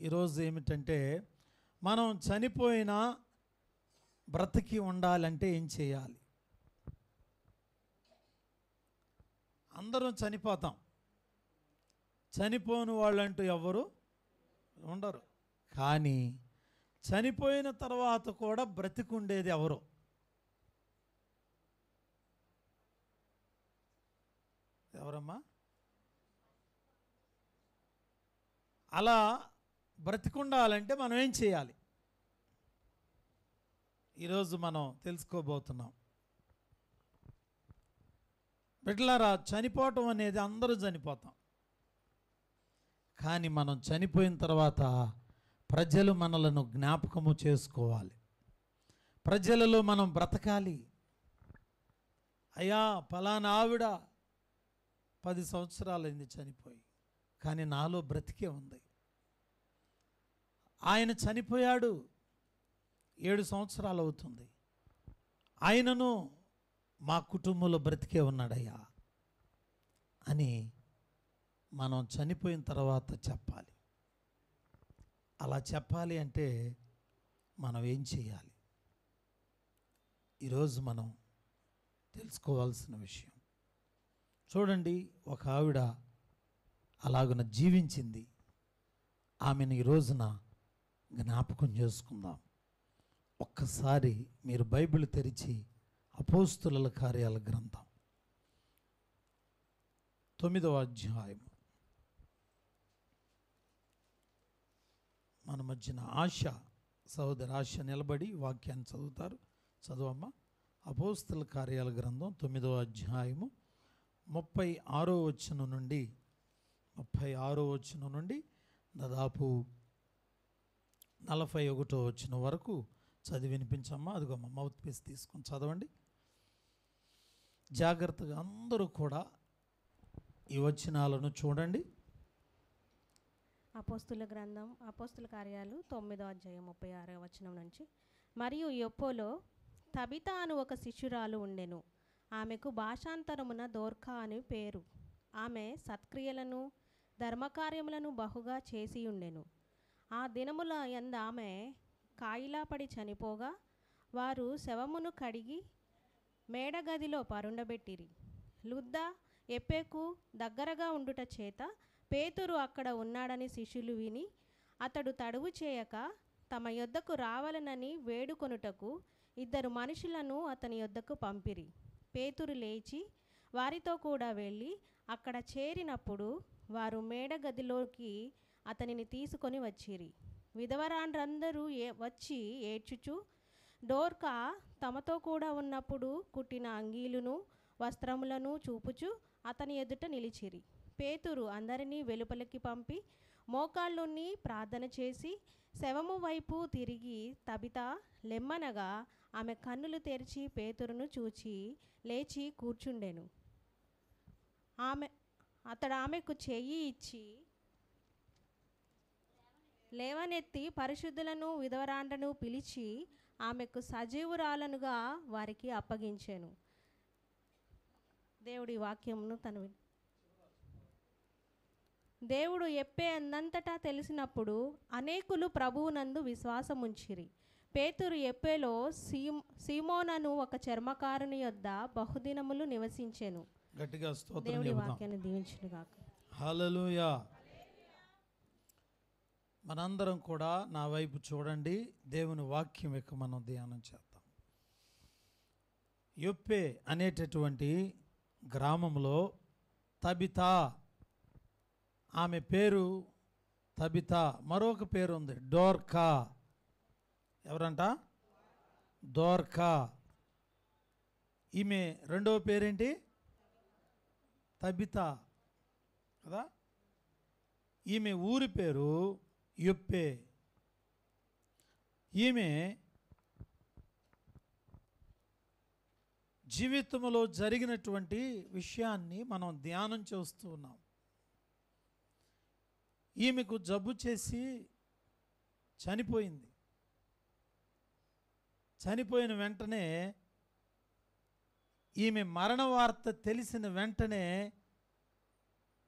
ఈరోజు ఏమిటంటే, మనం చనిపోయినా బ్రతికి ఉండాలంటే ఏం చేయాలి? అందరం చనిపోతాం, చనిపోని వాళ్ళంటూ ఎవరు ఉండరు. కానీ చనిపోయిన తర్వాత కూడా బ్రతికుండేది ఎవరు? ఎవరమ్మా? అలా బ్రతికుండాలంటే మనం ఏం చేయాలి? ఈరోజు మనం తెలుసుకోబోతున్నాం. బిడ్డలారా, చనిపోవటం అనేది అందరూ చనిపోతాం. కానీ మనం చనిపోయిన తర్వాత ప్రజలు మనలను జ్ఞాపకము చేసుకోవాలి. ప్రజలలో మనం బ్రతకాలి. అయ్యా, ఫలానా ఆవిడ 10 సంవత్సరాలైంది చనిపోయి, కానీ నాలో బ్రతికే ఉంది. ఆయన చనిపోయాడు, 7 సంవత్సరాలు అవుతుంది, ఆయనను మా కుటుంబంలో బ్రతికే ఉన్నాడయ్యా అని మనం చనిపోయిన తర్వాత చెప్పాలి. అలా చెప్పాలి అంటే మనం ఏం చేయాలి? ఈరోజు మనం తెలుసుకోవాల్సిన విషయం. చూడండి, ఒక ఆవిడ అలాగున జీవించింది. ఆమెను ఈ రోజున జ్ఞాపకం చేసుకుందాం. ఒక్కసారి మీరు బైబిల్ తెరిచి అపోస్తుల కార్యాల గ్రంథం 9వ అధ్యాయం. మన మధ్యన ఆశ, సహోదరి ఆశ నిలబడి వాక్యాన్ని చదువుతారు. చదువమ్మ. అపోస్తుల కార్యాల గ్రంథం 9వ అధ్యాయము 36వ వచనం నుండి దాదాపు 41వ వచనం వరకు చదివి వినిపించమ్మా. అదిగోమ్మ, మౌత్ పీస్ తీసుకొని చదవండి. జాగ్రత్తగా అందరూ కూడా ఈ వచనాలను చూడండి. అపోస్తుల కార్యాలు 9వ అధ్యాయం 36వ వచనం నుంచి. మరియు యొప్పోలో తబిత అను ఒక శిష్యురాలు ఉండెను. ఆమెకు భాషాంతరమున దోర్కా అని పేరు. ఆమె సత్క్రియలను ధర్మకార్యములను బహుగా చేసి ఉండెను. ఆ దినముల యందు ఆమె కాయిలాపడి చనిపోగా వారు శవమును కడిగి మేడగదిలో పరుండబెట్టిరి. లుద్ద ఎప్పేకు దగ్గరగా ఉండుట చేత పేతురు అక్కడ ఉన్నాడని శిష్యులు విని అతడు తడువు చేయక తమ యొద్దకు రావాలనని వేడుకొనుటకు 2 మనుషులను అతని యొద్దకు పంపిరి. పేతురు లేచి వారితో కూడా వెళ్ళి అక్కడ చేరినప్పుడు వారు మేడగదిలోకి అతనిని తీసుకొని వచ్చిరి. విధవరాండ్రందరూ వచ్చి ఏడ్చుచు డోర్కా తమతో కూడా ఉన్నప్పుడు కుట్టిన అంగీలును వస్త్రములను చూపుచు అతని ఎదుట నిలిచిరి. పేతురు అందరినీ వెలుపలికి పంపి మోకాళ్ళుని ప్రార్థన చేసి శవము వైపు తిరిగి తబితా లెమ్మనగా ఆమె కన్నులు తెరిచి పేతురును చూచి లేచి కూర్చుండెను. అతడు ఆమెకు చెయ్యి ఇచ్చి లేవనెత్తి పరిశుద్ధులను విధవరాండ్రను పిలిచి ఆమెకు సజీవురాలనుగా వారికి అప్పగించెను. దేవుడి వాక్యమును దేవుడు ఎప్పే అందంతటా తెలిసినప్పుడు అనేకులు ప్రభువునందు విశ్వాసముంచిరి. పేతురు ఎప్పేలో సీమోనను ఒక చర్మకారుని యొద్ద బహుదినములు నివసించెను. గట్టిగా స్తోత్రం దేవుడి చెబుదాం. వాక్యాన్ని దీవించును గాక. హల్లెలూయా. మనందరం కూడా నా వైపు చూడండి. దేవుని వాక్యం యొక్క మనం ధ్యానం చేద్దాం. యొప్పే అనేటటువంటి గ్రామంలో తబితా, ఆమె పేరు తబితా, మరొక పేరు ఉంది డోర్కా. ఎవరంట? దోర్కా. ఈమె రెండవ పేరేంటి? తబితా కదా. ఈమె ఊరి పేరు యొప్పే. ఈమె జీవితంలో జరిగినటువంటి విషయాన్ని మనం ధ్యానం చేస్తూ ఉన్నాం. ఈమెకు జబ్బు చేసి చనిపోయింది. చనిపోయిన వెంటనే ఈమె మరణ వార్త తెలిసిన వెంటనే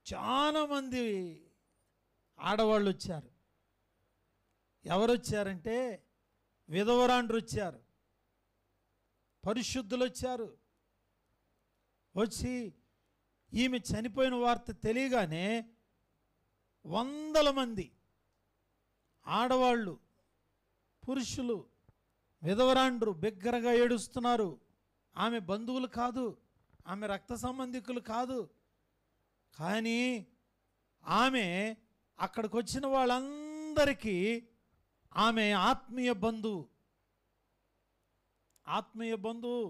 చాలామంది ఆడవాళ్ళు వచ్చారు. ఎవరు వచ్చారంటే విధవరాండ్రు వచ్చారు, పరిశుద్ధులు వచ్చారు. వచ్చి ఈమె చనిపోయిన వార్త తెలియగానే వందల మంది ఆడవాళ్ళు, పురుషులు, విధవరాండ్రు బిగ్గరగా ఏడుస్తున్నారు. ఆమె బంధువులు కాదు, ఆమె రక్త సంబంధికులు కాదు, కానీ ఆమె అక్కడికి వచ్చిన వాళ్ళందరికీ ఆమె ఆత్మీయ బంధువు. ఆత్మీయ బంధువు.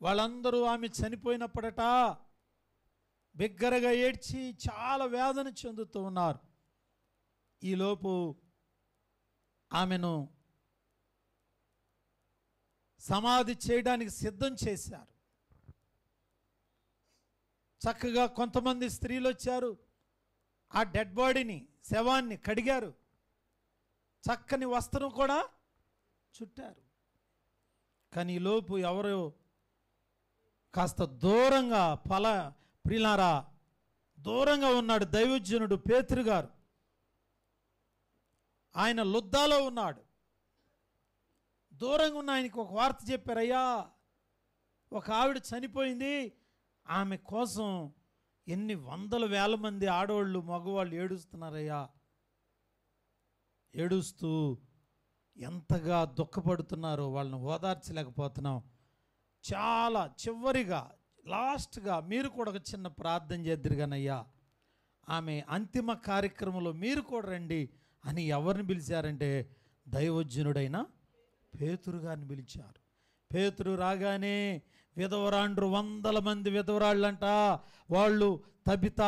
వాళ్ళందరూ ఆమె చనిపోయినప్పుడట బిగ్గరగా ఏడ్చి చాలా వేదన చెందుతూ ఉన్నారు. ఈలోపు ఆమెను సమాధి చేయడానికి సిద్ధం చేశారు. చక్కగా కొంతమంది స్త్రీలు వచ్చారు, ఆ డెడ్ బాడీని, శవాన్ని కడిగారు, చక్కని వస్త్రం కూడా చుట్టారు. కానీ ఈలోపు ఎవరో కాస్త దూరంగా ప్రియులారా దూరంగా ఉన్నాడు దైవజనుడు పేతురు గారు. ఆయన లుద్దాలో ఉన్నాడు. దూరంగా ఉన్న ఆయనకి ఒక వార్త చెప్పారు, అయ్యా ఒక ఆవిడ చనిపోయింది, ఆమె కోసం ఎన్ని వందల వేల మంది ఆడవాళ్ళు మగవాళ్ళు ఏడుస్తున్నారయ్యా. ఏడుస్తూ ఎంతగా దుఃఖపడుతున్నారో వాళ్ళని ఓదార్చలేకపోతున్నాం. చాలా చివరిగా లాస్ట్గా మీరు కూడా ఒక చిన్న ప్రార్థన చేద్దరు కానయ్యా, ఆమె అంతిమ కార్యక్రమంలో మీరు కూడా రండి అని ఎవరిని పిలిచారంటే దైవజనుడైన పేతురు గారిని పిలిచారు. పేతురు రాగానే విధవరాండ్రు వందల మంది విధవరాళ్ళంట, వాళ్ళు తబిత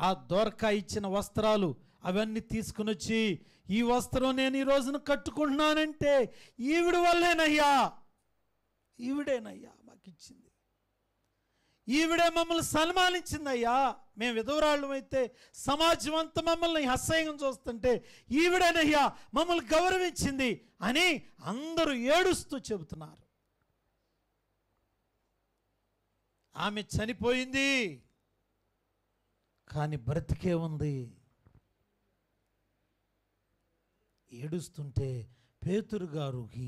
ఆ దోర్కా ఇచ్చిన వస్త్రాలు అవన్నీ తీసుకుని వచ్చి, ఈ వస్త్రం నేను ఈ రోజున కట్టుకుంటున్నానంటే ఈవిడ వల్లేనయ్యా, ఈవిడేనయ్యా మాకు ఇచ్చింది, ఈవిడే మమ్మల్ని సన్మానించిందయ్యా, మేము విధవరాళ్ళం అయితే సమాజం అంతా మమ్మల్ని అసహ్యం చూస్తుంటే ఈవిడేనయ్యా మమ్మల్ని గౌరవించింది అని అందరూ ఏడుస్తూ చెబుతున్నారు. ఆమె చనిపోయింది కానీ బ్రతికే ఉంది. ఏడుస్తుంటే పేతురు గారికి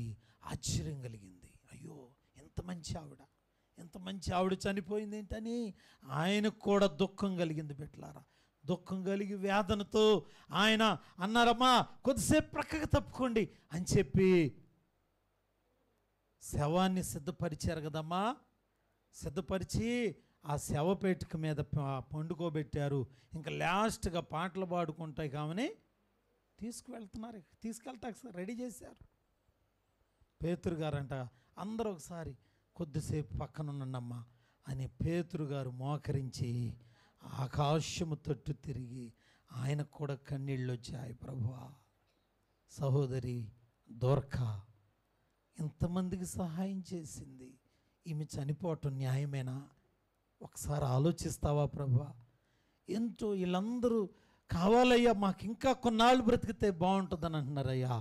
ఆశ్చర్యం కలిగింది. అయ్యో ఎంత మంచి ఆవిడ, ఎంత మంచి ఆవిడ చనిపోయింది ఏంటని ఆయనకు కూడా దుఃఖం కలిగింది. బిడ్డలారా, దుఃఖం కలిగి వేదనతో ఆయన అన్నారమ్మా కొద్దిసేపు ప్రక్కకు తప్పుకోండి అని చెప్పి శవాన్ని సిద్ధపరిచారు కదమ్మా. సిద్ధపరిచి ఆ శవపేటిక మీద పండుకోబెట్టారు. ఇంకా లాస్ట్గా పాటలు పాడుకుంటాయి కామని తీసుకెళ్తారు రెడీ చేశారు. పేతురు గారంట అందరూ ఒకసారి కొద్దిసేపు పక్కనున్నమ్మా అని పేతురు గారు మోకరించి ఆకాశము తట్టు తిరిగి ఆయనకు కూడా కన్నీళ్ళు వచ్చాయి. ప్రభువా, సహోదరి దోర్కా ఇంతమందికి సహాయం చేసింది, ఈమె చనిపోవటం న్యాయమేనా? ఒకసారి ఆలోచిస్తావా ప్రభువా? ఎంతో వీళ్ళందరూ కావాలయ్యా, మాకు ఇంకా కొన్నాళ్ళు బ్రతికితే బాగుంటుందని అంటున్నారయ్యా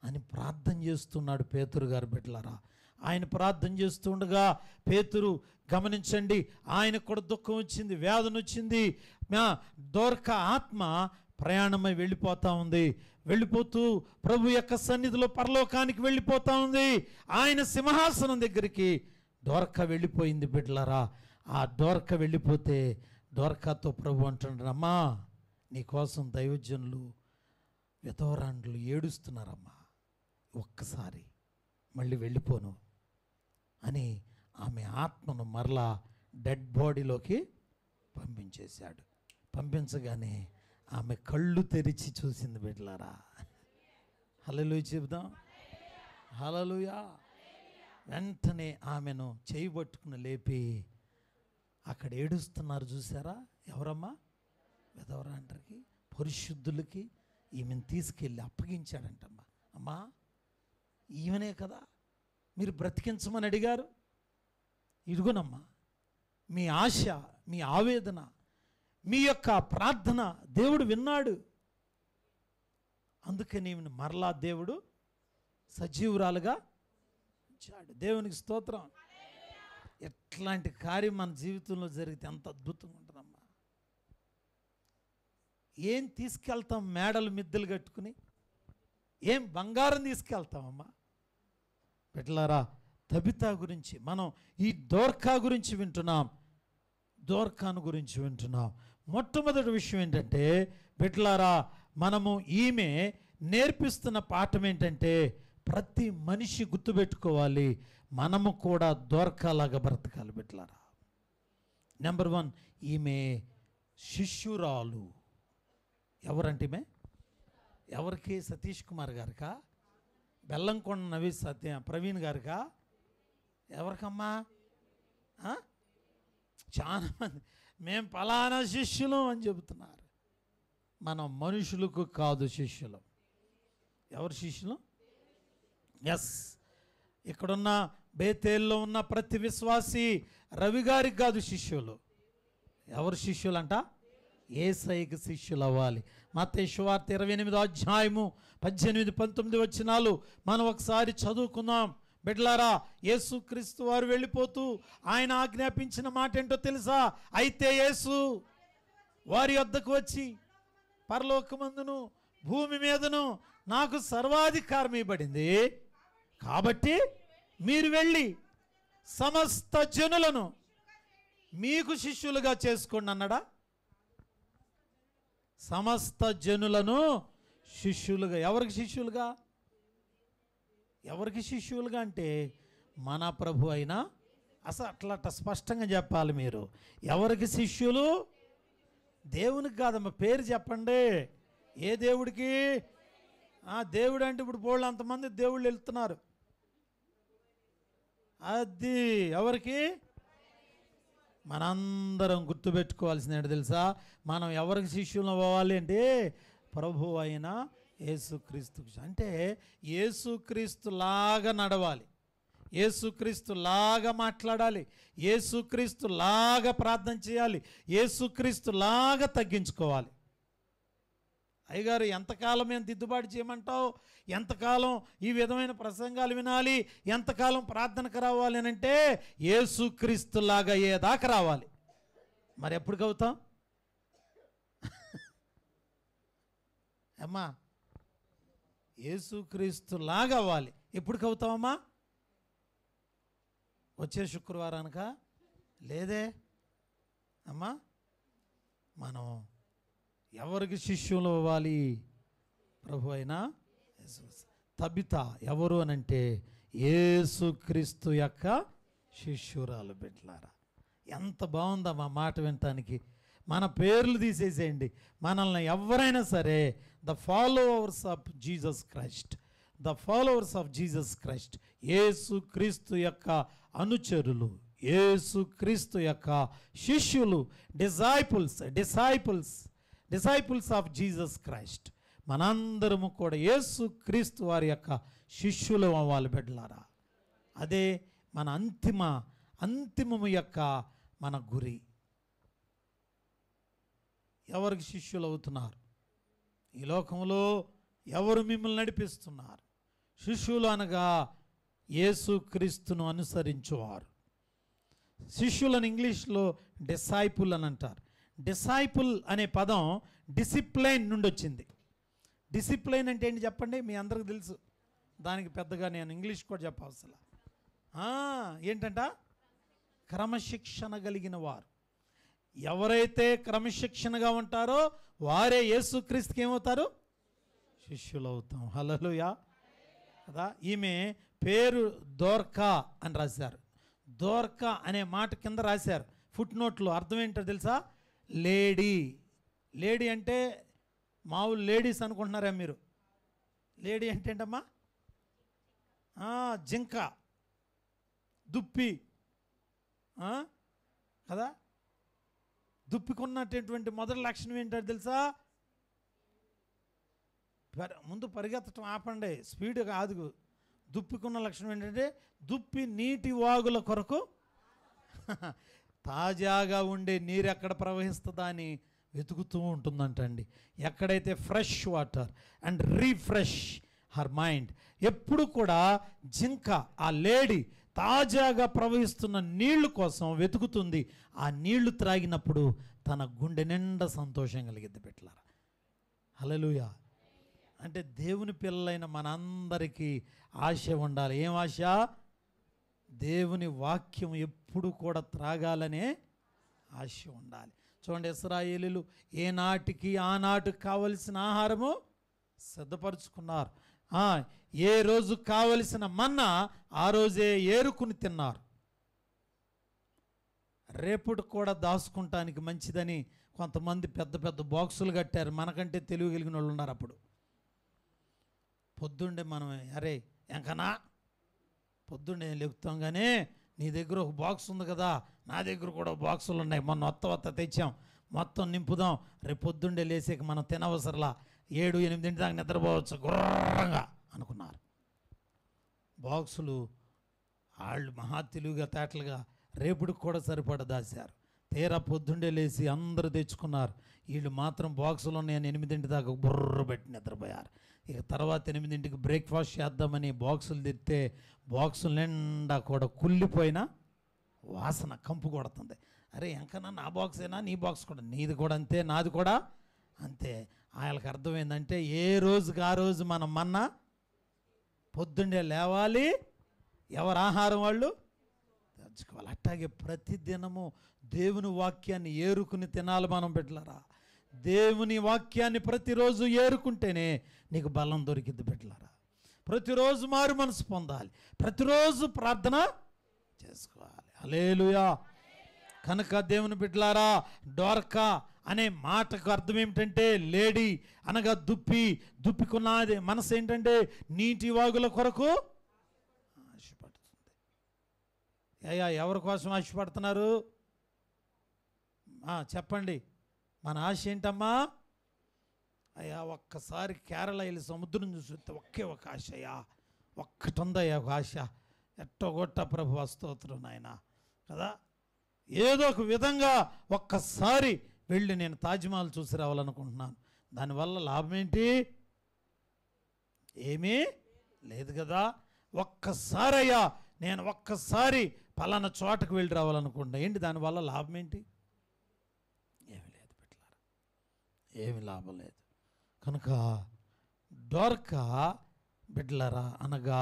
అని ప్రార్థన చేస్తున్నాడు పేతురు గారు. బిడ్డలారా, ఆయన ప్రార్థన చేస్తుండగా పేతురు గమనించండి, ఆయనకు కూడా దుఃఖం వచ్చింది, వేదన వచ్చింది. దోర్కా ఆత్మ ప్రయాణమై వెళ్ళిపోతూ ఉంది. వెళ్ళిపోతూ ప్రభు యొక్క సన్నిధిలో పరలోకానికి వెళ్ళిపోతూ ఉంది. ఆయన సింహాసనం దగ్గరికి దోర్కా వెళ్ళిపోయింది. బిడ్డలారా, ఆ దోర్కా వెళ్ళిపోతే దోర్కాతో ప్రభు అంటున్నారమ్మా, నీకోసం దైవజనులు విధవరాండ్లు ఏడుస్తున్నారమ్మా, ఒక్కసారి మళ్ళీ వెళ్ళిపోను అని ఆమె ఆత్మను మరలా డెడ్ బాడీలోకి పంపించేశాడు. పంపించగానే ఆమె కళ్ళు తెరిచి చూసింది. బిడ్డలారా, హల్లెలూయా చెబుదాం, హల్లెలూయా. వెంటనే ఆమెను చేయబట్టుకుని లేపి అక్కడ ఏడుస్తున్నారు చూసారా, ఎవరమ్మా? విధవరాండ్రికి, పరిశుద్ధులకి ఈమెను తీసుకెళ్ళి అప్పగించాడంటమ్మా. అమ్మా, ఈమెనే కదా మీరు బ్రతికించమని అడిగారు, ఇదిగోనమ్మా మీ ఆశ, మీ ఆవేదన, మీ యొక్క ప్రార్థన దేవుడు విన్నాడు. అందుకని ఈమెను మరలా దేవుడు సజీవురాలుగా ఉంచాడు. దేవునికి స్తోత్రం. ఎట్లాంటి కార్యం మన జీవితంలో జరిగితే ఎంత అద్భుతంగా ఉంటుందమ్మా. ఏం తీసుకెళ్తాం మేడలు మిద్దెలు కట్టుకుని? ఏం బంగారం తీసుకెళ్తామమ్మా? బిడ్డలారా, తబితా గురించి మనం ఈ దోర్కా గురించి వింటున్నాం, దోర్కాను గురించి వింటున్నాం. మొట్టమొదటి విషయం ఏంటంటే బిడ్డలారా, మనము ఈమె నేర్పిస్తున్న పాఠం ఏంటంటే ప్రతి మనిషి గుర్తుపెట్టుకోవాలి, మనము కూడా దోర్కాలాగా బ్రతకాలి బిడ్డలారా. నెంబర్ 1, ఈమె శిష్యురాలు. ఎవరంటే ఈమె? ఎవరికి? సతీష్ కుమార్ గారికా? బెల్లంకొండ నవీ ప్రవీణ్ గారికా? ఎవరికమ్మా? చాలా మంది మేము ఫలానా శిష్యులం అని చెబుతున్నారు. మనం మనుషులకు కాదు శిష్యులం. ఎవరు శిష్యులు? ఎస్, ఇక్కడున్న బేతేల్లో ఉన్న ప్రతి విశ్వాసి రవి గారికి కాదు శిష్యులు. ఎవరు శిష్యులంట? యేసయ్యకి శిష్యులు అవ్వాలి. మత్తయి సువార్త 28వ అధ్యాయము 18, 19 వచనాలు మనం ఒకసారి చదువుకుందాం. బిడ్డలారా, యేసుక్రీస్తు వారు వెళ్ళిపోతూ ఆయన ఆజ్ఞాపించిన మాట ఏంటో తెలుసా? అయితే యేసు వారి వద్దకు వచ్చి, పరలోకమందును భూమి మీదను నాకు సర్వాధికారం ఇవ్వబడింది, కాబట్టి మీరు వెళ్ళి సమస్త జనులను మీకు శిష్యులుగా చేసుకోండి అన్నాడా? సమస్త జనులను శిష్యులుగా. ఎవరికి శిష్యులుగా? ఎవరికి శిష్యులుగా అంటే మన ప్రభు అయినా. అసలు అట్లా స్పష్టంగా చెప్పాలి మీరు. ఎవరికి శిష్యులు? దేవునికి కాదమ్మా, పేరు చెప్పండి. ఏ దేవుడికి? దేవుడు అంటే ఇప్పుడు బోళ్ళు అంతమంది దేవుళ్ళు వెళ్తున్నారు. అది ఎవరికి? మనందరం గుర్తుపెట్టుకోవాల్సింది ఏంటో తెలుసా? మనం ఎవరికి శిష్యులు అవ్వాలి అంటే ప్రభు అయిన యేసుక్రీస్తు. అంటే యేసుక్రీస్తులాగా నడవాలి, యేసుక్రీస్తులాగా మాట్లాడాలి, యేసుక్రీస్తులాగా ప్రార్థన చేయాలి, యేసుక్రీస్తులాగా తగ్గించుకోవాలి. అయ్యగారు ఎంతకాలం మేము దిద్దుబాటు చేయమంటావు? ఎంతకాలం ఈ విధమైన ప్రసంగాలు వినాలి? ఎంతకాలం ప్రార్థనకు రావాలి అని అంటే యేసుక్రీస్తులాగా అయ్యేదాకా రావాలి. మరి ఎప్పటికి అవుతాం అమ్మా? యేసుక్రీస్తులాగా అవ్వాలి. ఎప్పటికి అవుతామమ్మా? వచ్చే శుక్రవారానిక? లేదే అమ్మా. మనం ఎవరికి శిష్యులు అవ్వాలి? ప్రభు అయినా తబితా ఎవరు అనంటే యేసుక్రీస్తు యొక్క శిష్యురాలు. బిడ్డలారా, ఎంత బాగుందమ్మా మాట వినటానికి. మన పేర్లు తీసేసేయండి, మనల్ని ఎవరైనా సరే the followers of Jesus Christ, the followers of Jesus Christ, యేసుక్రీస్తు యొక్క అనుచరులు, యేసుక్రీస్తు యొక్క శిష్యులు, డిసైపుల్స్ ఆఫ్ జీసస్ క్రైస్ట్. మనందరము కూడా యేసుక్రీస్తు వారి యొక్క శిష్యులు అవ్వాలి బిడ్డలారా. అదే మన అంతిమము యొక్క మన గురి. ఎవరికి శిష్యులు అవుతున్నారు? ఈ లోకంలో ఎవరు మిమ్మల్ని నడిపిస్తున్నారు? శిష్యులు అనగా యేసుక్రీస్తును అనుసరించువారు. శిష్యులను ఇంగ్లీష్లో డిసైపుల్ అని అంటారు. డిసైపుల్ అనే పదం డిసిప్లైన్ నుండి వచ్చింది. డిసిప్లైన్ అంటే ఏంటి చెప్పండి? మీ అందరికి తెలుసు, దానికి పెద్దగా నేను ఇంగ్లీష్ కూడా చెప్పవసరం. ఏంటంట? క్రమశిక్షణ కలిగిన వారు. ఎవరైతే క్రమశిక్షణగా ఉంటారో వారే యేసుక్రీస్తుకి ఏమవుతారు? శిష్యులు అవుతాం. హల్లెలూయా కదా. ఈమె పేరు దోర్కా అని రాశారు. దోర్కా అనే మాట కింద రాశారు ఫుట్ నోట్లో. అర్థం ఏంటో తెలుసా? లేడీ. లేడీ అంటే మామూలు లేడీస్ అనుకుంటున్నారా మీరు? లేడీ అంటే ఏంటమ్మా? జింక, దుప్పి కదా. దుప్పికున్నటువంటి మొదటి లక్షణం ఏంటో తెలుసా? ముందు పరిగెత్తటం ఆపండి, స్పీడ్ కాదు. దుప్పికున్న లక్షణం ఏంటంటే దుప్పి నీటి వాగుల కొరకు తాజాగా ఉండే నీరు ఎక్కడ ప్రవహిస్తుందా అని వెతుకుతూ ఉంటుందంటండి. ఎక్కడైతే fresh water and refresh her mind. ఎప్పుడు కూడా జింక, ఆ లేడీ తాజాగా ప్రవహిస్తున్న నీళ్లు కోసం వెతుకుతుంది. ఆ నీళ్లు త్రాగినప్పుడు తన గుండె నిండా సంతోషం కలిగిద్ది బిడ్డలారా. హల్లెలూయా. అంటే దేవుని పిల్లలైన మనందరికీ ఆశ ఉండాలి. ఏం ఆశ? దేవుని వాక్యం ఎప్పుడు కూడా త్రాగాలనే ఆశ ఉండాలి. చూడండి, ఇశ్రాయేలీయులు ఏనాటికి ఆనాటికి కావలసిన ఆహారము సిద్ధపరుచుకున్నారు. ఏ రోజు కావలసిన మన్నా ఆ రోజే ఏరుకుని తిన్నారు. రేపుడు కూడా దాచుకుంటానికి మంచిదని కొంతమంది పెద్ద పెద్ద బాక్సులు కట్టారు. మనకంటే తెలివి కలిగిన వాళ్ళు ఉన్నారు. అప్పుడు పొద్దుండే మనం అరే ఎంకనా పొద్దున్నే లెగుతాం, కానీ నీ దగ్గర ఒక బాక్స్ ఉంది కదా, నా దగ్గర కూడా బాక్సులు ఉన్నాయి, మొన్న వత్త తెచ్చాం, మొత్తం నింపుదాం, రేపు పొద్దుండే లేసేకి మనం తినవసరలా, 7-8 దాకా నిద్రపోవచ్చు గుర్రంగా అనుకున్నారు. బాక్సులు వాళ్ళు మహా తెలివిగా తేటలుగా రేపుడికి కూడా సరిపడ దాశారు. తీరా పొద్దుండే లేచి అందరూ తెచ్చుకున్నారు. వీళ్ళు మాత్రం బాక్సులు ఉన్నాయని 8 దాకా బుర్ర పెట్టి నిద్రపోయారు. ఇక తర్వాత 8కి బ్రేక్ఫాస్ట్ చేద్దామని బాక్సులు తెస్తే బాక్సులు నిండా కూడా కుళ్ళిపోయిన వాసన కంపు కొడుతుంది. అరే ఎంకన్నా నా బాక్సేనా, నీ బాక్స్ కూడా, నీది కూడా అంతే, నాది కూడా అంతే. వాళ్ళకి అర్థమైందంటే ఏ రోజుకి ఆ రోజు మనం మన్నా పొద్దుండే లేవాలి, ఎవరు ఆహారం వాళ్ళు తెచ్చుకోవాలి. అట్లాగే ప్రతిదినము దేవుని వాక్యాన్ని ఏరుకుని తినాలి మనం బిడ్డలారా. దేవుని వాక్యాన్ని ప్రతిరోజు ఏరుకుంటేనే నీకు బలం దొరికిద్ది బిడ్డలారా. ప్రతిరోజు మారు మనసు పొందాలి, ప్రతిరోజు ప్రార్థన చేసుకోవాలి. హల్లెలూయా. కనుక దేవుని బిడ్డలారా, డోర్కా అనే మాటకు అర్థం ఏమిటంటే లేడీ అనగా దుప్పికున్నది మనసు ఏంటంటే నీటి వాగుల కొరకు ఆశపడుతుంది. అయ్యా ఎవరి కోసం ఆశపడుతున్నారు చెప్పండి. మన ఆశ ఏంటమ్మా? అయ్యా ఒక్కసారి కేరళ వెళ్ళి సముద్రం చూస్తే ఒకే ఒక ఆశ, అయ్యా ఒక్కటి ఉందయ్యా ఒక ఆశ, ఎట్టగొట్ట ప్రభు స్తోత్రం నాయన కదా. ఏదో ఒక విధంగా ఒక్కసారి వెళ్ళి నేను తాజ్మహల్ చూసి రావాలనుకుంటున్నాను. దానివల్ల లాభం ఏంటి? ఏమీ లేదు కదా. ఒక్కసారి అయ్యా నేను ఒక్కసారి పలానా చోటకు వెళ్ళి రావాలనుకుంటున్నా, ఏంటి దానివల్ల లాభం ఏంటి? ఏమి లేదు బిడ్డలారా, ఏమి లాభం లేదు. కనుక డోర్కా బిడ్డలారా అనగా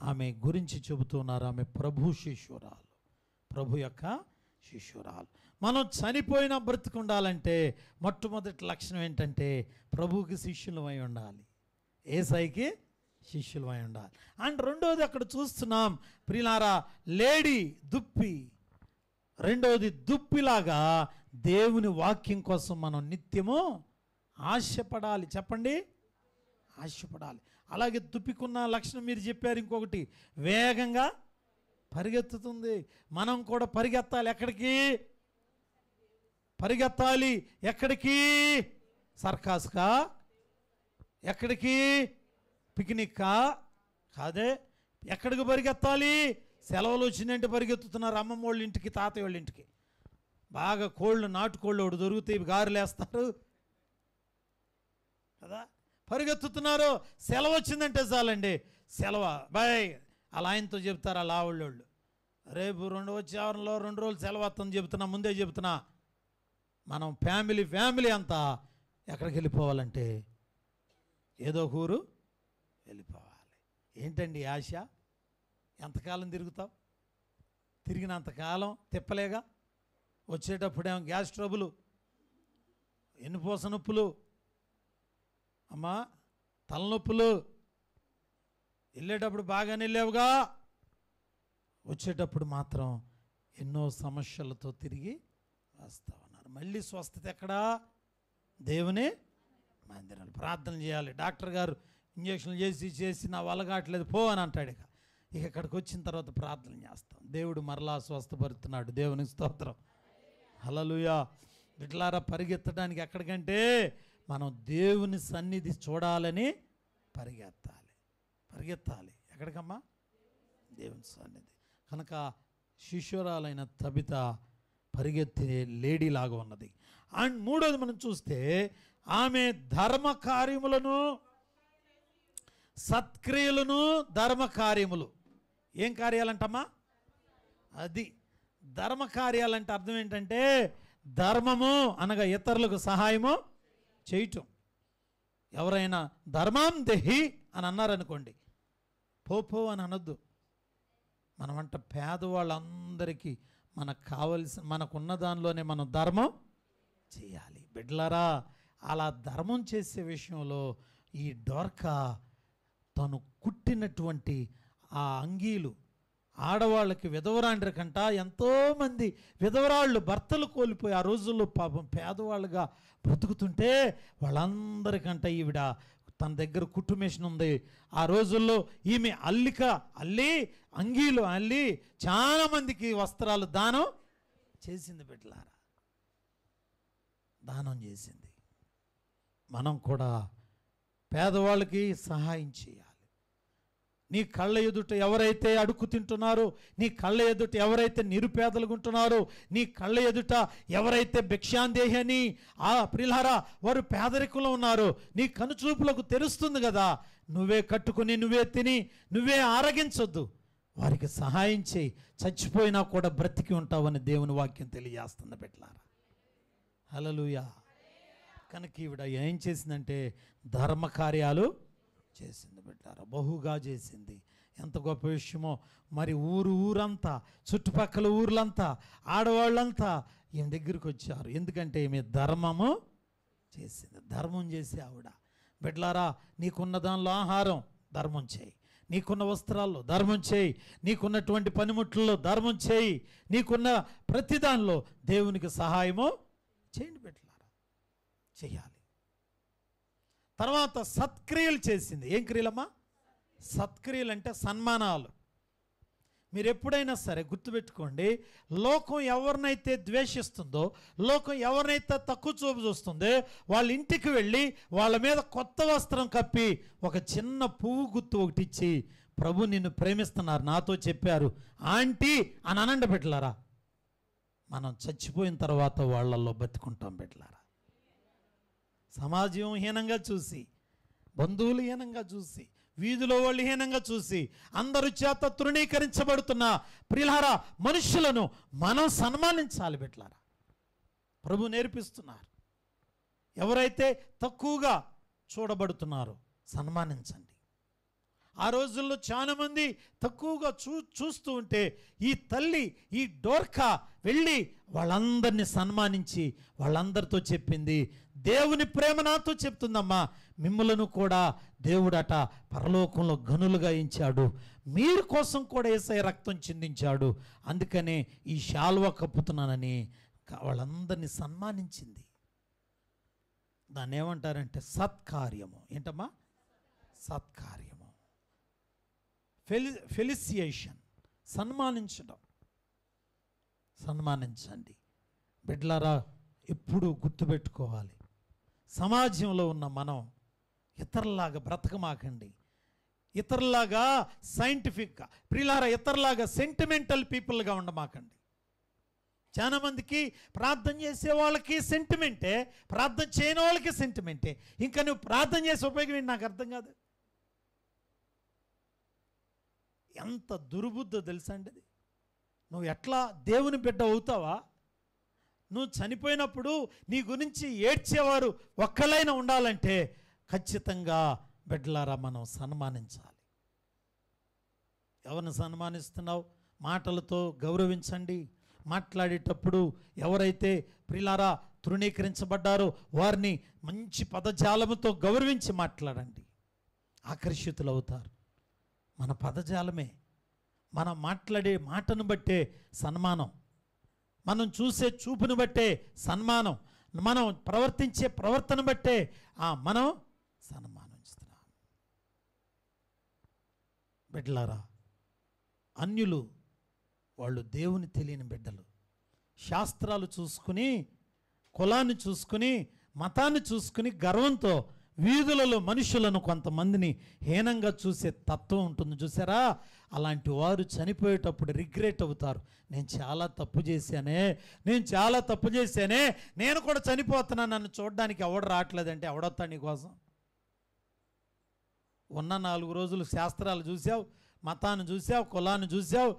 ఆమె గురించి చెబుతున్నారు. ఆమె ప్రభు శిష్యురాలు, ప్రభు యొక్క శిష్యురాలు. మనం చనిపోయినా బ్రతికుండాలంటే మొట్టమొదటి లక్షణం ఏంటంటే ప్రభువుకి శిష్యులమై ఉండాలి, యేసయ్యకి శిష్యులమై ఉండాలి. అండ్ రెండోది అక్కడ చూస్తున్నాం ప్రియులారా, లేడీ దుప్పి. రెండోది దుప్పిలాగా దేవుని వాక్యం కోసం మనం నిత్యము ఆశపడాలి. చెప్పండి, ఆశపడాలి. అలాగే దుప్పికున్న లక్షణం మీరు చెప్పారు. ఇంకొకటి వేగంగా పరిగెత్తుతుంది. మనం కూడా పరిగెత్తాలి. ఎక్కడికి పరిగెత్తాలి? ఎక్కడికి? సర్కాస్కా? ఎక్కడికి? పిక్నిక్కా? కాదే. ఎక్కడికి పరిగెత్తాలి? సెలవులు వచ్చిందంటే పరిగెత్తుతున్నారు అమ్మమ్మ వాళ్ళ ఇంటికి, తాతయ్య వాళ్ళ ఇంటికి. బాగా కోళ్ళు, నాటుకోళ్ళు ఒకటి దొరుకుతాయి, గారెలు వేస్తారు కదా, పరిగెత్తుతున్నారు. సెలవు వచ్చిందంటే చాలండి, సెలవు బాయ్ అలా ఆయనతో చెప్తారు అలా ఆవిళ్ళోళ్ళు. రేపు 2 వచ్చే వారంలో 2 రోజులు సెలవు వస్తుందని చెప్తున్నా, ముందే చెప్తున్నా. మనం ఫ్యామిలీ అంతా ఎక్కడికి వెళ్ళిపోవాలంటే ఏదో ఒక ఊరు వెళ్ళిపోవాలి. ఏంటండి ఆశ? ఎంతకాలం తిరుగుతావు? తిరిగినంతకాలం తిప్పలేగా. వచ్చేటప్పుడేమో గ్యాస్ ట్రబుల్, ఎన్నుపోస నొప్పులు, అమ్మా తలనొప్పులు, వెళ్ళేటప్పుడు బాగానే వెళ్ళావుగా, వచ్చేటప్పుడు మాత్రం ఎన్నో సమస్యలతో తిరిగి వస్తూ ఉన్నారు. మళ్ళీ స్వస్థత ఎక్కడా? దేవుని మందిరాలు. ప్రార్థన చేయాలి. డాక్టర్ గారు ఇంజక్షన్లు చేసి నా వల్ల కావట్లేదు పో అని అంటాడు. ఇక ఇక్కడికి వచ్చిన తర్వాత ప్రార్థన చేస్తాం, దేవుడు మరలా స్వస్థపరుస్తున్నాడు. దేవునికి స్తోత్రం, హల్లెలూయా. బిడ్డలారా, పరిగెత్తడానికి ఎక్కడికంటే మనం దేవుని సన్నిధి చూడాలని పరిగెత్తాలి. ఎక్కడికమ్మా? దేవుని సన్నిధి. కనుక శిష్యురాలైన తబిత పరిగెత్తే లేడీ లాగా ఉన్నది. అండ్ మూడోది మనం చూస్తే ఆమె ధర్మ కార్యములను, సత్క్రియలను, ధర్మ కార్యములు. ఏం కార్యాలంటమ్మా? అది ధర్మ కార్యాలంటే అర్థం ఏంటంటే ధర్మము అనగా ఇతరులకు సహాయము చేయటం. ఎవరైనా ధర్మం దెహి అని అన్నారనుకోండి, పో అని అనొద్దు. మనమంట పేదవాళ్ళందరికీ మనకున్న దానిలోనే మనం ధర్మం చేయాలి. బిడ్డలారా, అలా ధర్మం చేసే విషయంలో ఈ డోర్కా తను కుట్టినటువంటి ఆ అంగీలు ఆడవాళ్ళకి విధవరాండ్రకంట ఎంతోమంది విధవరాళ్ళు భర్తలు కోల్పోయి ఆ రోజుల్లో పాపం పేదవాళ్ళుగా బ్రతుకుతుంటే వాళ్ళందరికంట ఈవిడ తన దగ్గర కుట్టు మిషన్ ఉంది. ఆ రోజుల్లో ఈమె అల్లి అంగీలు అల్లి చాలామందికి వస్త్రాలు దానం చేసింది. బిడ్డలారా, దానం చేసింది. మనం కూడా పేదవాళ్ళకి సహాయం చేయాలి. నీ కళ్ళ ఎదుట ఎవరైతే అడుక్కు తింటున్నారో, నీ కళ్ళ ఎదుట ఎవరైతే నిరుపేదలుగా ఉంటున్నారో, నీ కళ్ళ ఎదుట ఎవరైతే భిక్షాందేహి అని ప్రియులారా వారు పేదరికంలో ఉన్నారో, నీ కనుచూపులకు తెలుస్తుంది కదా. నువ్వే కట్టుకుని నువ్వే తిని నువ్వే ఆరగించొద్దు, వారికి సహాయం చేయి. చచ్చిపోయినా కూడా బ్రతికి ఉంటావని దేవుని వాక్యం తెలియజేస్తుంది. బిడ్డలారా, హల్లెలూయా. కనుక ఈవిడ ఏం చేసిందంటే ధర్మ కార్యాలు చేసింది. బిడ్డారా, బహుగా చేసింది. ఎంత గొప్ప విషయమో. మరి ఊరంతా చుట్టుపక్కల ఊర్లంతా ఆడవాళ్ళంతా ఈమె దగ్గరికి వచ్చారు. ఎందుకంటే ఈమె ధర్మము చేసింది. ధర్మం చేసి ఆవిడ. బిడ్డలారా, నీకున్న దానిలో ఆహారం ధర్మం చేయి, నీకున్న వస్త్రాల్లో ధర్మం చేయి, నీకున్నటువంటి పనిముట్లలో ధర్మం చేయి, నీకున్న ప్రతి దానిలో దేవునికి సహాయము చేయండి. బిడ్డలారా, చేయాలి. తర్వాత సత్క్రియలు చేసింది. ఏం క్రియలమ్మా? సత్క్రియలు అంటే సన్మానాలు. మీరు ఎప్పుడైనా సరే గుర్తుపెట్టుకోండి, లోకం ఎవరినైతే ద్వేషిస్తుందో, లోకం ఎవరినైతే తక్కువ చూపు చూస్తుందో వాళ్ళ ఇంటికి వెళ్ళి వాళ్ళ మీద కొత్త వస్త్రం కప్పి ఒక చిన్న పువ్వు గుర్తు ఒకటి ఇచ్చి, ప్రభు నిన్ను ప్రేమిస్తున్నారు నాతో చెప్పారు ఆంటీ అని అనండి. బిడ్డలారా, మనం చచ్చిపోయిన తర్వాత వాళ్ళల్లో బతుకుంటాం. బిడ్డలారా, సమాజం హీనంగా చూసి, బంధువులు హీనంగా చూసి, వీధిలో వాళ్ళు హీనంగా చూసి, అందరి చేత తృణీకరించబడుతున్న ప్రియులారా మనుషులను మనం సన్మానించాలి. బిడ్డలారా, ప్రభు నేర్పిస్తున్నారు. ఎవరైతే తక్కువగా చూడబడుతున్నారో సన్మానించండి. ఆ రోజుల్లో చాలామంది తక్కువగా చూస్తూ ఉంటే ఈ తల్లి, ఈ డోర్కా వెళ్ళి వాళ్ళందరినీ సన్మానించి వాళ్ళందరితో చెప్పింది, దేవుని ప్రేమ నాతో చెప్తుందమ్మా, మిమ్మలను కూడా దేవుడట పరలోకంలో గనులుగా ఎంచాడు, మీరు కోసం కూడా యేసయ్య రక్తం చిందించాడు, అందుకనే ఈ శాల్వా కప్పుతున్నానని వాళ్ళందరినీ సన్మానించింది. దాన్ని ఏమంటారంటే సత్కార్యము. ఏంటమ్మా? సత్కార్యము, ఫెలిసియేషన్, సన్మానించడం. సన్మానించండి. బిడ్డలారా, ఎప్పుడు గుర్తుపెట్టుకోవాలి, సమాజంలో ఉన్న మనం ఇతరులాగా బ్రతకమాకండి. ఇతరులాగా సైంటిఫిక్గా, ప్రియులారా, ఇతరులాగా సెంటిమెంటల్ పీపుల్గా ఉండమాకండి. చాలామందికి ప్రార్థన చేసే వాళ్ళకి సెంటిమెంటే, ప్రార్థన చేయని వాళ్ళకి సెంటిమెంటే. ఇంకా నువ్వు ప్రార్థన చేసే ఉపయోగం ఏంటి? నాకు అర్థం కాదు. ఎంత దుర్బుద్ధో తెలుసా అండి అది. నువ్వు ఎట్లా దేవుని బిడ్డ అవుతావా? నువ్వు చనిపోయినప్పుడు నీ గురించి ఏడ్చేవారు ఒక్కలైనా ఉండాలంటే ఖచ్చితంగా బిడ్డలారా మనం సన్మానించాలి. ఎవరిని సన్మానిస్తున్నావు? మాటలతో గౌరవించండి. మాట్లాడేటప్పుడు ఎవరైతే ప్రియులారా తృణీకరించబడ్డారో వారిని మంచి పదజాలముతో గౌరవించి మాట్లాడండి. ఆకర్షితులు అవుతారు. మన పదజాలమే, మనం మాట్లాడే మాటను బట్టే సన్మానం, మనం చూసే చూపును బట్టే సన్మానం, మనం ప్రవర్తించే ప్రవర్తన బట్టే మనం సన్మానిస్తున్నాం. బిడ్డలారా, అన్యులు వాళ్ళు దేవుని తెలియని బిడ్డలు. శాస్త్రాలు చూసుకుని, కులాన్ని చూసుకుని, మతాన్ని చూసుకుని గర్వంతో వీధులలో మనుషులను కొంతమందిని హీనంగా చూసే తత్వం ఉంటుంది చూసారా? అలాంటి వారు చనిపోయేటప్పుడు రిగ్రెట్ అవుతారు. నేను చాలా తప్పు చేశానే, నేను కూడా చనిపోతున్నాను, నన్ను చూడడానికి ఎవడు రావట్లేదంటే ఎవడొస్తాడు నీకోసం? ఉన్న 4 రోజులు శాస్త్రాలు చూసావు, మతాన్ని చూసావు, కులాన్ని చూసావు,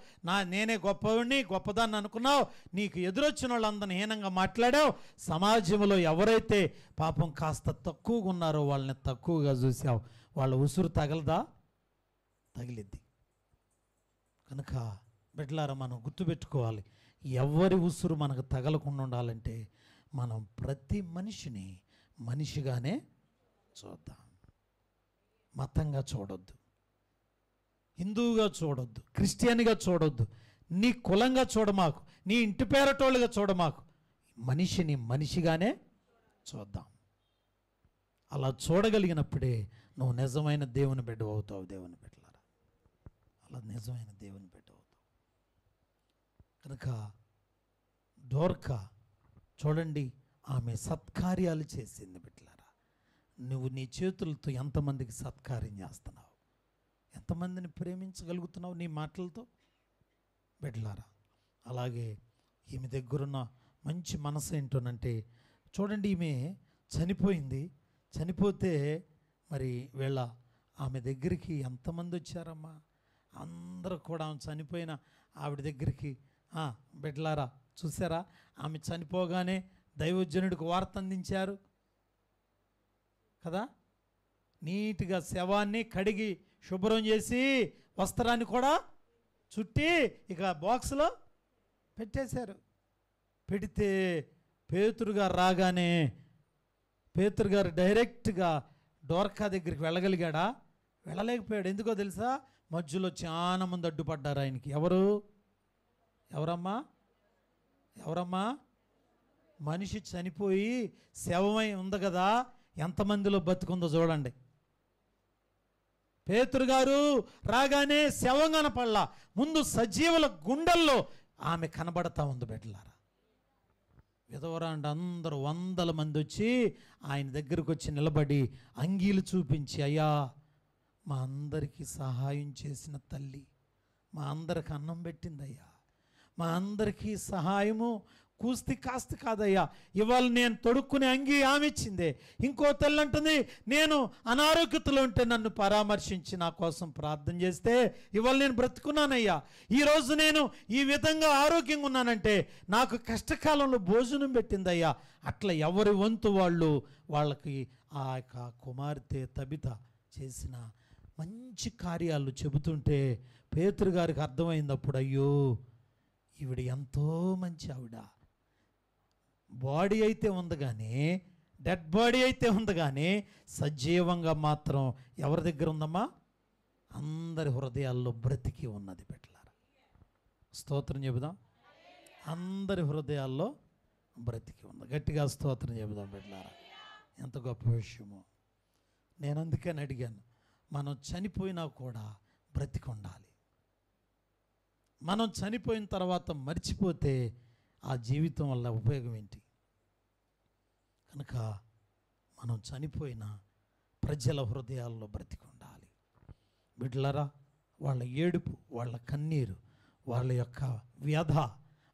నేనే గొప్పవాడిని గొప్పదాన్ని అనుకున్నావు, నీకు ఎదురొచ్చిన వాళ్ళందరినీ హీనంగా మాట్లాడావు. సమాజంలో ఎవరైతే పాపం కాస్త తక్కువగా ఉన్నారో వాళ్ళని తక్కువగా చూసావు. వాళ్ళ ఉసురు తగలదా? తగిలిద్ది. కనుక బిడ్డలారా, మనం గుర్తుపెట్టుకోవాలి, ఎవరి ఉసురు మనకు తగలకుండా ఉండాలంటే మనం ప్రతి మనిషిని మనిషిగానే చూద్దాం. మతంగా చూడొద్దు, హిందువుగా చూడొద్దు, క్రిస్టియన్గా చూడొద్దు, నీ కులంగా చూడమాకు, నీ ఇంటి పేరటోళ్ళుగా చూడమాకు. మనిషిని మనిషిగానే చూద్దాం. అలా చూడగలిగినప్పుడే నువ్వు నిజమైన దేవుని బిడ్డ అవుతావు. దేవుని బిడ్డలారా, అలా నిజమైన దేవుని బిడ్డ అవుతావు. కనుక దోర్కా చూడండి, ఆమె సత్కార్యాలు చేసింది. బిడ్డలారా, నువ్వు నీ చేతులతో ఎంతమందికి సత్కార్యం చేస్తున్నావు? ఎంతమందిని ప్రేమించగలుగుతున్నావు నీ మాటలతో? బిడ్డలారా, అలాగే ఈమె దగ్గరున్న మంచి మనసు ఏంటోనంటే చూడండి, ఈమె చనిపోయింది. చనిపోతే మరి ఆమె దగ్గరికి ఎంతమంది వచ్చారమ్మా? అందరూ కూడా ఆమె చనిపోయిన ఆవిడ దగ్గరికి. బిడ్డలారా చూసారా, ఆమె చనిపోగానే దైవజనుడికి వార్త అందించారు కదా. నీట్గా శవాన్ని కడిగి శుభ్రం చేసి వస్త్రాన్ని కూడా చుట్టి ఇక బాక్స్లో పెట్టేశారు. పెడితే పేతురు గారు రాగానే పేతురు గారు డైరెక్ట్గా దోర్కా దగ్గరికి వెళ్ళగలిగాడా? వెళ్ళలేకపోయాడు. ఎందుకో తెలుసా? మధ్యలో చాలా మంది అడ్డుపడ్డారు ఆయనకి. ఎవరమ్మా? మనిషి చనిపోయి శవమై ఉంది కదా, ఎంతమందిలో బతుకుందో చూడండి. పేతురు గారు రాగానే శవం కనపడలా, ముందు సజీవుల గుండెల్లో ఆమె కనబడతా ఉంది. బిడ్డలారా, విధవరాండి అందరూ 100 మంది వచ్చి ఆయన దగ్గరకు వచ్చి నిలబడి అంగీలు చూపించి, అయ్యా మా అందరికీ సహాయం చేసిన తల్లి, మా అందరికి అన్నం పెట్టిందయ్యా, మా అందరికీ సహాయము కూస్తి కాస్తి కాదయ్యా, ఇవాళ నేను తొడుక్కునే అంగీ ఆమె ఇచ్చిందే. ఇంకో తల్లి అంటుంది, నేను అనారోగ్యతలో ఉంటే నన్ను పరామర్శించి నా కోసం ప్రార్థన చేస్తే ఇవాళ నేను బ్రతుకున్నానయ్యా. ఈరోజు నేను ఈ విధంగా ఆరోగ్యంగా ఉన్నానంటే నాకు కష్టకాలంలో భోజనం పెట్టిందయ్యా. అట్లా ఎవరి వంతు వాళ్ళకి ఆ యొక్క కుమార్తె తబిత చేసిన మంచి కార్యాలు చెబుతుంటే పేతురు గారికి అర్థమైంది. అప్పుడు అయ్యో, ఈవిడ ఎంతో మంచి ఆవిడ. బాడీ అయితే ఉంది కానీ, డెడ్ బాడీ అయితే ఉంది కానీ సజీవంగా మాత్రం ఎవరి దగ్గర ఉందమ్మా? అందరి హృదయాల్లో బ్రతికి ఉన్నది. బిడ్డలారా, స్తోత్రం చెబుదాం. అందరి హృదయాల్లో బ్రతికి ఉంది. గట్టిగా స్తోత్రం చెబుదాం. బిడ్డలారా, ఎంత గొప్ప విషయమో. నేను అందుకని అడిగాను, మనం చనిపోయినా కూడా బ్రతికి ఉండాలి. మనం చనిపోయిన తర్వాత మర్చిపోతే ఆ జీవితం వల్ల ఉపయోగం ఏంటి? కనుక మనం చనిపోయిన ప్రజల హృదయాల్లో బ్రతికి ఉండాలి. బిడ్డలారా, వాళ్ళ ఏడుపు, వాళ్ళ కన్నీరు, వాళ్ళ యొక్క వ్యధ,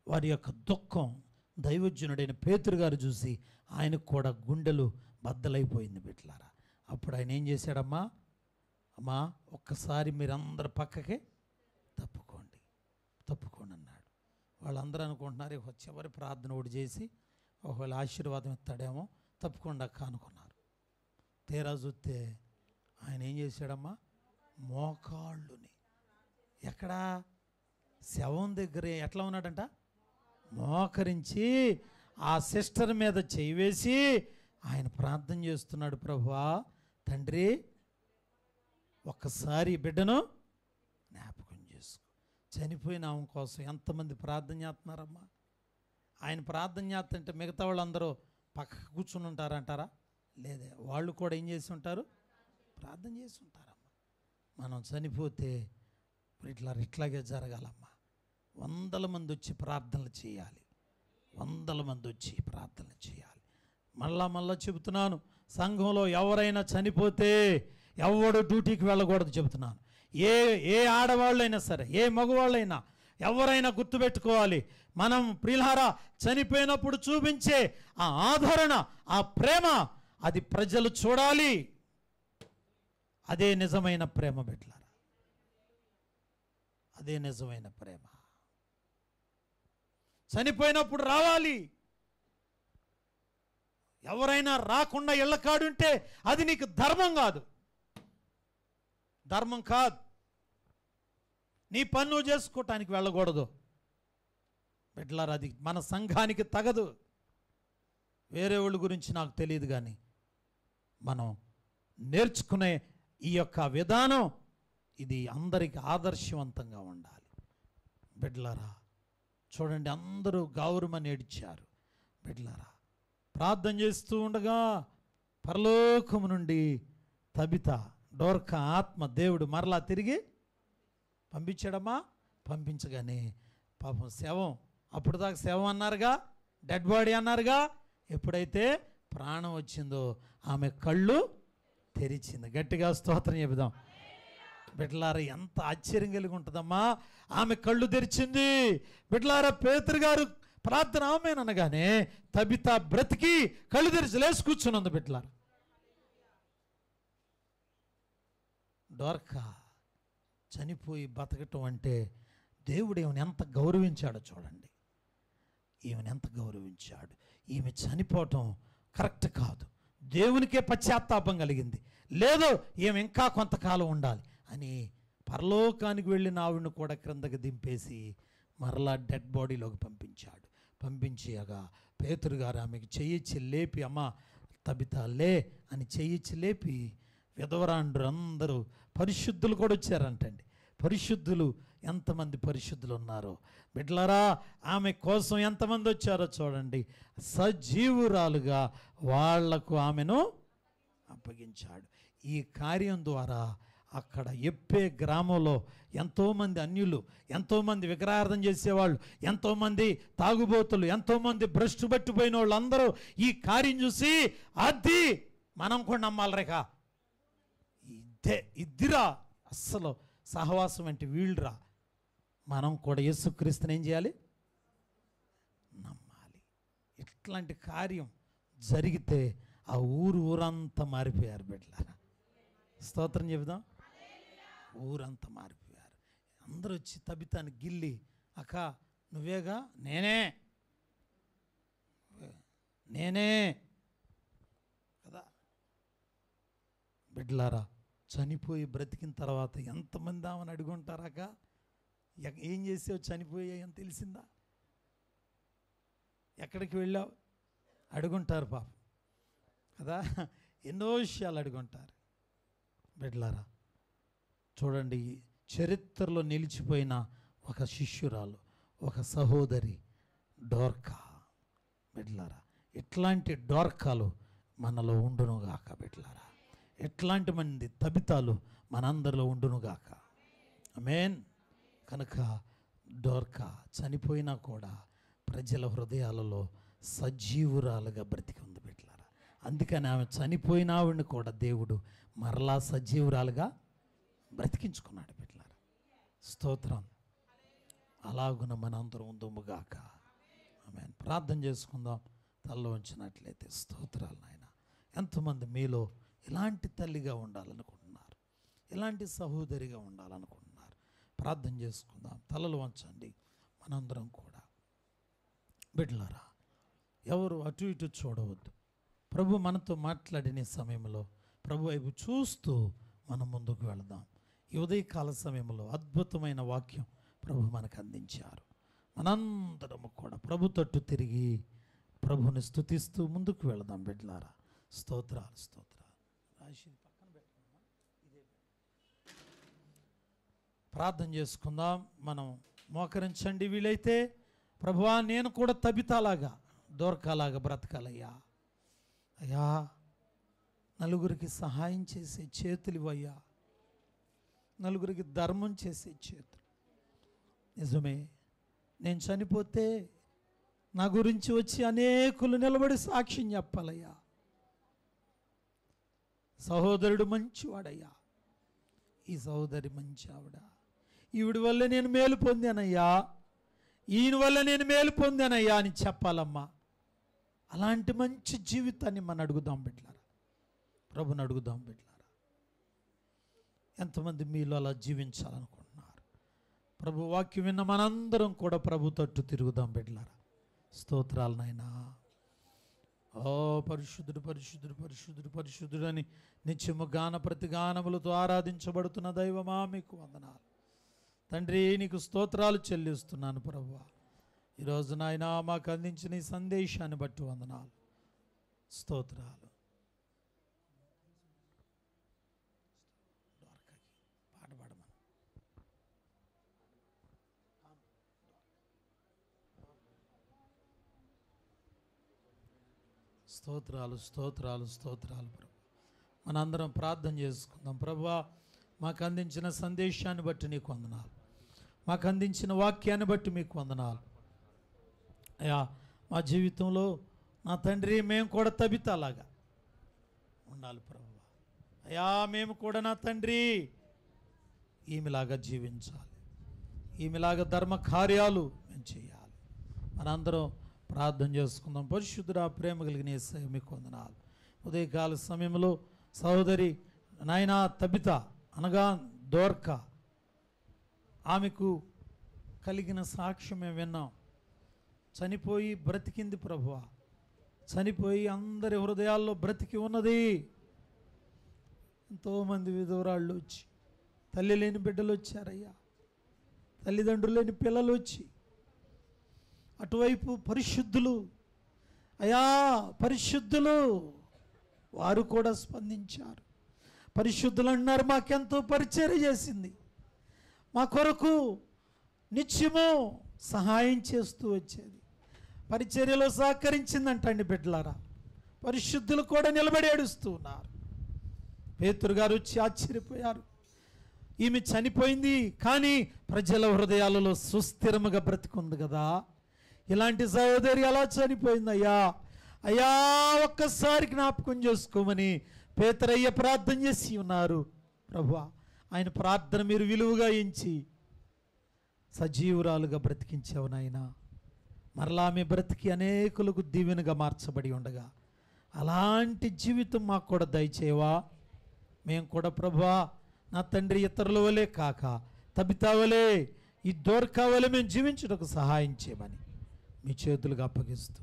వారి యొక్క దుఃఖం దైవజనుడైన పేతురు గారు చూసి ఆయనకు కూడా గుండెలు బద్దలైపోయింది. బిడ్డలారా, అప్పుడు ఆయన ఏం చేశాడమ్మా? అమ్మా, ఒక్కసారి మీరందరూ పక్కకి తప్పుకోండి అన్నాడు. వాళ్ళందరూ అనుకుంటున్నారు చివరి ప్రార్థన ఒకటి చేసి ఒకవేళ ఆశీర్వాదం ఇస్తాడేమో, తప్పకుండా అనుకున్నారు. తీరా చూస్తే ఆయన ఏం చేశాడమ్మా? మోకాళ్ళుని ఎక్కడా? శవం దగ్గర ఎట్లా ఉన్నాడంట? మోకరించి ఆ సిస్టర్ మీద చేయి వేసి ఆయన ప్రార్థన చేస్తున్నాడు. ప్రభువా తండ్రి, ఒక్కసారి బిడ్డను జ్ఞాపకం చేసుకో. చనిపోయిన ఆమె కోసం ఎంతమంది ప్రార్థన చేస్తున్నారమ్మా? ఆయన ప్రార్థన చేస్తుంటే మిగతా వాళ్ళందరూ పక్కకు కూర్చుని ఉంటారంటారా? లేదే, వాళ్ళు కూడా ఏం చేసి ఉంటారు? ప్రార్థన చేసి ఉంటారమ్మా. మనం చనిపోతే ఇట్లాగే జరగాలమ్మా. 100 మంది వచ్చి ప్రార్థనలు చేయాలి. 100 మంది వచ్చి ప్రార్థనలు చేయాలి. మళ్ళా చెబుతున్నాను, సంఘంలో ఎవరైనా చనిపోతే ఎవడు డ్యూటీకి వెళ్ళకూడదు చెబుతున్నాను. ఏ ఆడవాళ్ళైనా సరే, ఏ మగవాళ్ళైనా, ఎవరైనా గుర్తుపెట్టుకోవాలి, మనం ప్రియులారా చనిపోయినప్పుడు చూపించే ఆ ఆదరణ, ఆ ప్రేమ, అది ప్రజలు చూడాలి. అదే నిజమైన ప్రేమ. బిడ్డలారా, అదే నిజమైన ప్రేమ. చనిపోయినప్పుడు రావాలి. ఎవరైనా రాకుండా ఇళ్ళకాడుంటే అది నీకు ధర్మం కాదు, ధర్మం కాదు. నీ పని నువ్వు చేసుకోవటానికి వెళ్ళకూడదు బిడ్డలారా. అది మన సంఘానికి తగదు. వేరే వాళ్ళ గురించి నాకు తెలియదు, కానీ మనం నేర్చుకునే ఈ యొక్క విధానం ఇది అందరికీ ఆదర్శవంతంగా ఉండాలి. బిడ్డలారా చూడండి, అందరూ గౌరవమని ఏడ్చారు. బిడ్డలారా ప్రార్థన చేస్తూ ఉండగా పరలోకము నుండి తబిత డోర్కా ఆత్మ దేవుడు మరలా తిరిగి పంపించాడమ్మా. పంపించగానే పాపం శవం, అప్పుడు దాకా శవం అన్నారుగా, డెడ్ బాడీ అన్నారుగా, ఎప్పుడైతే ప్రాణం వచ్చిందో ఆమె కళ్ళు తెరిచింది. గట్టిగా స్తోత్రం చెబుదాం. బిడ్డలారా ఎంత ఆశ్చర్యం కలిగి ఉంటుందమ్మా. ఆమె కళ్ళు తెరిచింది. బిడ్డలారా పేతురు గారు ప్రార్థన ఆమేననగానే తబిత బ్రతికి కళ్ళు తెరిచి లేచి కూర్చున్నది. బిడ్డలారా డోర్కా చనిపోయి బతకటం అంటే దేవుడు ఈమెను ఎంత గౌరవించాడో చూడండి. ఈమెను ఎంత గౌరవించాడు. ఈమె చనిపోవటం కరెక్ట్ కాదు, దేవునికే పశ్చాత్తాపం కలిగింది. లేదు ఈమె ఇంకా కొంతకాలం ఉండాలి అని పరలోకానికి వెళ్ళిన ఆవిడను కూడా క్రిందకి దింపేసి మరలా డెడ్ బాడీలోకి పంపించాడు. పంపించగా పేతురు గారు ఆమెకి చెయ్యిచ్చి లేపి, అమ్మ తబిత లే అని చెయ్యిచ్చి లేపి, విధవరాండ్రు అందరూ పరిశుద్ధులు కూడా వచ్చారంటండి. పరిశుద్ధులు ఎంతమంది పరిశుద్ధులు ఉన్నారో బిడ్డలారా, ఆమె కోసం ఎంతమంది వచ్చారో చూడండి. సజీవురాలుగా వాళ్లకు ఆమెను అప్పగించాడు. ఈ కార్యం ద్వారా అక్కడ ఎప్పే గ్రామంలో ఎంతోమంది అన్యులు, ఎంతోమంది విగ్రహార్థం చేసేవాళ్ళు, ఎంతోమంది తాగుబోతులు, ఎంతోమంది భ్రష్టు పట్టిపోయిన వాళ్ళు అందరూ ఈ కార్యం చూసి అది మనం కూడా నమ్మాలి రేఖ, ఇద్దిరా అస్సలు సహవాసం అంటే వీళ్ళరా, మనం కూడా యేసుక్రీస్తుని ఏం చేయాలి, నమ్మాలి. ఇట్లాంటి కార్యం జరిగితే ఆ ఊరంతా మారిపోయారు బిడ్డలారా. స్తోత్రం చెబుదాం. ఊరంతా మారిపోయారు. అందరూ వచ్చి తబితాని గిల్లి, అక్క నువ్వేగా, నేనే కదా. బిడ్డలారా చనిపోయి బ్రతికిన తర్వాత ఎంతమంది ఆమెను అడుగుంటారాక, ఏం చేసావు చనిపోయాయి అని తెలిసిందా, ఎక్కడికి వెళ్ళావు అడుగుంటారు పాపం కదా. ఎన్నో విషయాలు అడుగుంటారు. బిడ్డలారా చూడండి, చరిత్రలో నిలిచిపోయిన ఒక శిష్యురాలు, ఒక సహోదరి డోర్కా. బిడ్డలారా ఇట్లాంటి డోర్కాలు మనలో ఉండునుగాక. బిడ్డలారా ఎట్లాంటి మంది తబితాలు మనందరిలో ఉండునుగాక. ఆమేన్. కనుక డోర్కా చనిపోయినా కూడా ప్రజల హృదయాలలో సజీవురాలుగా బ్రతికి ఉంది బిడ్డలారా. అందుకని ఆమె చనిపోయిన ఆవిడని కూడా దేవుడు మరలా సజీవురాలుగా బ్రతికించుకున్నాడు బిడ్డలారా. స్తోత్రం. అలాగున మనందరం ఉందుముగాక. ఆమేన్. ప్రార్థన చేసుకుందాం తలలో ఉంచినట్లయితే. స్తోత్రాలు నాయన. ఎంతమంది మీలో ఇలాంటి తల్లిగా ఉండాలనుకుంటున్నారు, ఇలాంటి సహోదరిగా ఉండాలనుకుంటున్నారు? ప్రార్థన చేసుకుందాం. తలలు వంచండి మనందరం కూడా. బిడ్డలారా ఎవరు అటు ఇటు చూడవద్దు. ప్రభు మనతో మాట్లాడిన సమయంలో ప్రభు వైపు చూస్తూ మనం ముందుకు వెళదాం. ఈ ఉదయకాల సమయంలో అద్భుతమైన వాక్యం ప్రభు మనకు అందించారు. మనందరము కూడా ప్రభు తట్టు తిరిగి ప్రభుని స్తుతిస్తూ ముందుకు వెళదాం బిడ్డలారా. స్తోత్రాలు స్తోత్రాలు. పక్కన పెట్టుకుందాం. ఇదే ప్రార్థన చేసుకుందాం. మనం మోకరించండి వీలైతే. ప్రభువా నేను కూడా తబితాలాగా దొరకాలాగా బ్రతకాలయ్యా. అయ్యా నలుగురికి సహాయం చేసే చేతులు ఇవ్వయ్యా, నలుగురికి ధర్మం చేసే చేతులు. నిజమే, నేను చనిపోతే నా గురించి వచ్చి అనేకులు నిలబడి సాక్ష్యం చెప్పాలయ్యా. సహోదరుడు మంచివాడయ్యా, ఈ సహోదరి మంచి ఆవిడ, ఈవిడి వల్ల నేను మేలు పొందానయ్యా, ఈయన వల్ల నేను మేలు పొందానయ్యా అని చెప్పాలమ్మా. అలాంటి మంచి జీవితాన్ని మనం అడుగుదాం బిడ్డలారా, ప్రభుని అడుగుదాం బిడ్డలారా. ఎంతమంది మీలో అలా జీవించాలనుకుంటున్నారు? ప్రభు వాక్యం విన్న మనందరం కూడా ప్రభు తట్టు తిరుగుదాం బిడ్డలారా. స్తోత్రాలు నాయనా. ఓ పరిశుద్ధుడు పరిశుద్ధుడు పరిశుద్ధుడు పరిశుద్ధుడు అని నిత్యము గాన ప్రతిగానములతో ఆరాధించబడుతున్న దైవమా మీకు వందనాలు తండ్రి. నీకు స్తోత్రాలు చెల్లిస్తున్నాను ప్రభువా. ఈరోజు నాయన మాకు అందించిన ఈ సందేశాన్ని బట్టి వందనాలు, స్తోత్రాలు. పాట పాడమని. స్తోత్రాలు స్తోత్రాలు స్తోత్రాలు ప్రభు. మనందరం ప్రార్థన చేసుకుందాం. ప్రభువా, మాకు అందించిన సందేశాన్ని బట్టి నీకు వందనాలు, మాకు అందించిన వాక్యాన్ని బట్టి మీకు వందనాలు అయ్యా. మా జీవితంలో నా తండ్రి మేము కూడా తబితాలాగా ఉండాలి ప్రభువా. అయ్యా మేము కూడా నా తండ్రి ఈమెలాగా జీవించాలి, ఈమెలాగా ధర్మ కార్యాలు మేము చేయాలి. మనందరం ప్రార్థన చేసుకుందాం. పరిశుద్ధుడా, ప్రేమ కలిగిన యేసయ్య మీకు వందనాలు. ఉదయకాల సమయంలో సహోదరి నాయనా తబిత అనగా దోర్క, ఆమెకు కలిగిన సాక్ష్యం మేము విన్నాం. చనిపోయి బ్రతికింది ప్రభువా, చనిపోయి అందరి హృదయాల్లో బ్రతికి ఉన్నది. ఎంతోమంది విధవరాళ్ళు వచ్చి, తల్లి లేని బిడ్డలు వచ్చారయ్యా, తల్లిదండ్రులు లేని పిల్లలు వచ్చి, అటువైపు పరిశుద్ధులు అయ్యా, పరిశుద్ధులు వారు కూడా స్పందించారు. పరిశుద్ధులు అన్నారు మాకెంతో పరిచర్య చేసింది, మా కొరకు నిత్యము సహాయం చేస్తూ వచ్చేది, పరిచర్యలో సహకరించిందంటండి బిడ్డలారా. పరిశుద్ధులు కూడా నిలబడి ఏడుస్తూ ఉన్నారు. పేతురు గారు వచ్చి ఆశ్చర్యపోయారు. ఈమె చనిపోయింది కానీ ప్రజల హృదయాలలో సుస్థిరముగా బ్రతికుంది కదా, ఇలాంటి సహోదరి ఎలా చనిపోయిందయ్యా, అయ్యా ఒక్కసారి జ్ఞాపకం చేసుకోమని పేతురయ్య ప్రార్థన చేసి ఉన్నారు. ప్రభువా, ఆయన ప్రార్థన మీరు విలువగా ఎంచి సజీవురాలుగా బ్రతికించావు నాయనా. మరలా ఆమె బ్రతికి అనేకులకు దీవెనగా మార్చబడి ఉండగా అలాంటి జీవితం మాకు కూడా దయచేవా. మేము కూడా ప్రభువా నా తండ్రి ఇతరుల వలె కాక తబితా వలె, ఈ దోర్కా వలె మేము జీవించుటకు సహాయం చేయమని మీ చేతులుగా అప్పగిస్తూ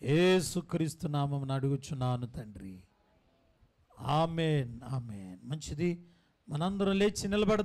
యేసుక్రీస్తు నామమున అడుగుచున్నాను తండ్రి. ఆమేన్ ఆమేన్. మంచిది, మనందరం లేచి నిలబడ